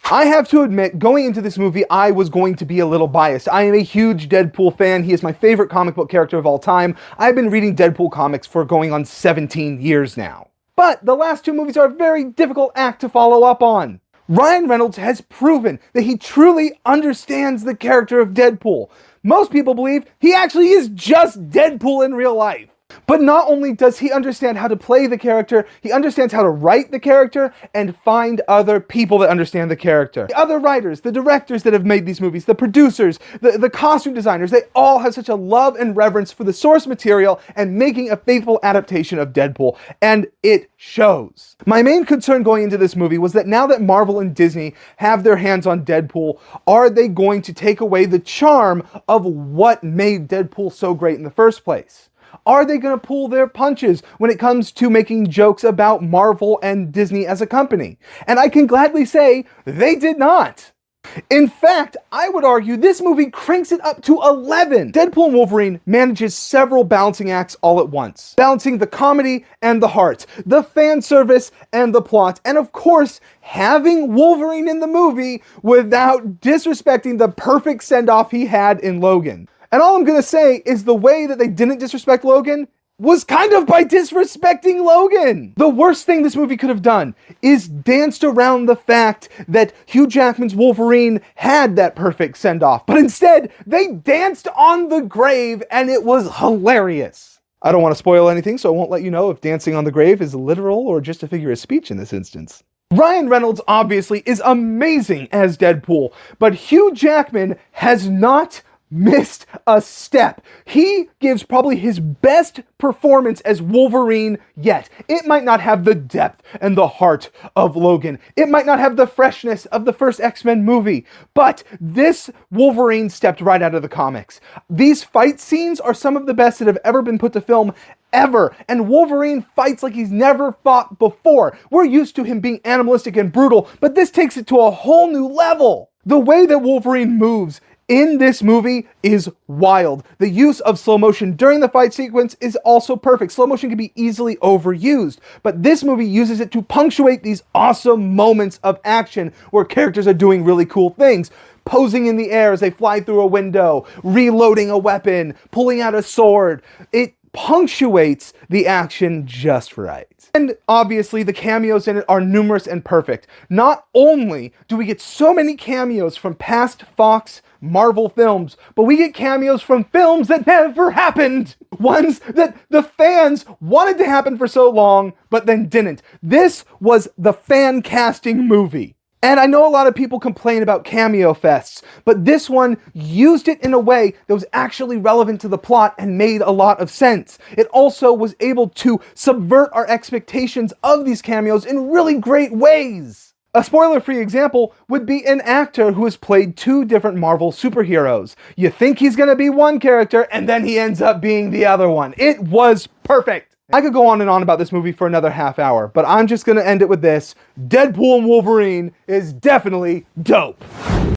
I have to admit, going into this movie, I was going to be a little biased. I am a huge Deadpool fan. He is my favorite comic book character of all time. I've been reading Deadpool comics for going on 17 years now. But the last two movies are a very difficult act to follow up on. Ryan Reynolds has proven that he truly understands the character of Deadpool. Most people believe he actually is just Deadpool in real life. But not only does he understand how to play the character, he understands how to write the character and find other people that understand the character. The other writers, the directors that have made these movies, the producers, the costume designers, they all have such a love and reverence for the source material and making a faithful adaptation of Deadpool, and it shows. My main concern going into this movie was that now that Marvel and Disney have their hands on Deadpool, are they going to take away the charm of what made Deadpool so great in the first place? Are they going to pull their punches when it comes to making jokes about Marvel and Disney as a company? And I can gladly say they did not. In fact, I would argue this movie cranks it up to 11. Deadpool and Wolverine manages several balancing acts all at once. Balancing the comedy and the heart, the fan service and the plot, and of course, having Wolverine in the movie without disrespecting the perfect send-off he had in Logan. And all I'm gonna say is the way that they didn't disrespect Logan was kind of by disrespecting Logan. The worst thing this movie could have done is danced around the fact that Hugh Jackman's Wolverine had that perfect send-off, but instead they danced on the grave and it was hilarious. I don't want to spoil anything, so I won't let you know if dancing on the grave is literal or just a figure of speech in this instance. Ryan Reynolds obviously is amazing as Deadpool, but Hugh Jackman has not missed a step. He gives probably his best performance as Wolverine yet. It might not have the depth and the heart of Logan. It might not have the freshness of the first X-Men movie, but this Wolverine stepped right out of the comics. These fight scenes are some of the best that have ever been put to film ever, and Wolverine fights like he's never fought before. We're used to him being animalistic and brutal, but this takes it to a whole new level. The way that Wolverine moves in this movie is wild. The use of slow motion during the fight sequence is also perfect. Slow motion can be easily overused, but this movie uses it to punctuate these awesome moments of action where characters are doing really cool things. Posing in the air as they fly through a window, reloading a weapon, pulling out a sword. It punctuates the action just right. And obviously the cameos in it are numerous and perfect. Not only do we get so many cameos from past Fox Marvel films, but we get cameos from films that never happened. Ones that the fans wanted to happen for so long, but then didn't. This was the fan casting movie. And I know a lot of people complain about cameo fests, but this one used it in a way that was actually relevant to the plot and made a lot of sense. It also was able to subvert our expectations of these cameos in really great ways. A spoiler-free example would be an actor who has played two different Marvel superheroes. You think he's gonna be one character, and then he ends up being the other one. It was perfect. I could go on and on about this movie for another half hour, but I'm just gonna end it with this. Deadpool and Wolverine is definitely dope.